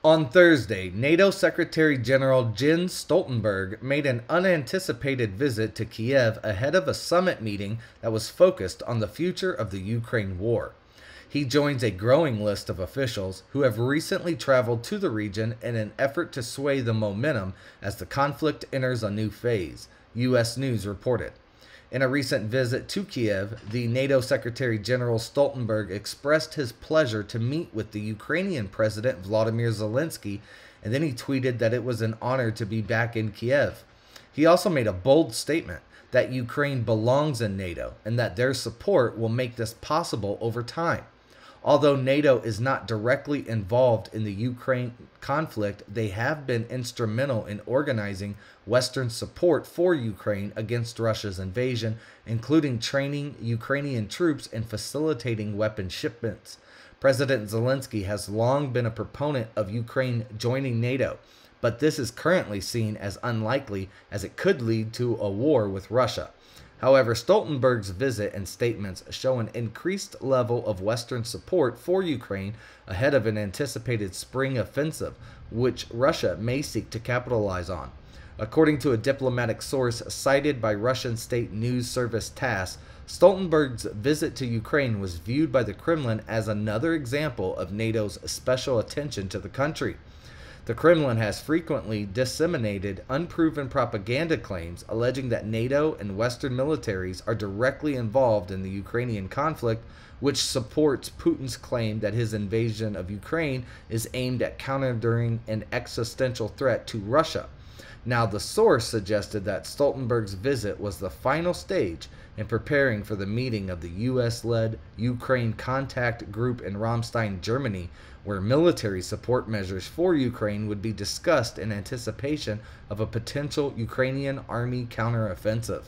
On Thursday, NATO Secretary-General Jens Stoltenberg made an unanticipated visit to Kyiv ahead of a summit meeting that was focused on the future of the Ukraine war. He joins a growing list of officials who have recently traveled to the region in an effort to sway the momentum as the conflict enters a new phase, U.S. News reported. In a recent visit to Kyiv, the NATO Secretary-General Stoltenberg expressed his pleasure to meet with the Ukrainian President Volodymyr Zelenskyy, and then he tweeted that it was an honor to be back in Kyiv. He also made a bold statement that Ukraine belongs in NATO and that their support will make this possible over time. Although NATO is not directly involved in the Ukraine conflict, they have been instrumental in organizing Western support for Ukraine against Russia's invasion, including training Ukrainian troops and facilitating weapon shipments. President Zelenskyy has long been a proponent of Ukraine joining NATO, but this is currently seen as unlikely as it could lead to a war with Russia. However, Stoltenberg's visit and statements show an increased level of Western support for Ukraine ahead of an anticipated spring offensive, which Russia may seek to capitalize on. According to a diplomatic source cited by Russian state news service TASS, Stoltenberg's visit to Ukraine was viewed by the Kremlin as another example of NATO's special attention to the country. The Kremlin has frequently disseminated unproven propaganda claims alleging that NATO and Western militaries are directly involved in the Ukrainian conflict, which supports Putin's claim that his invasion of Ukraine is aimed at countering an existential threat to Russia. Now, the source suggested that Stoltenberg's visit was the final stage in preparing for the meeting of the U.S.-led Ukraine Contact Group in Ramstein, Germany, where military support measures for Ukraine would be discussed in anticipation of a potential Ukrainian army counteroffensive.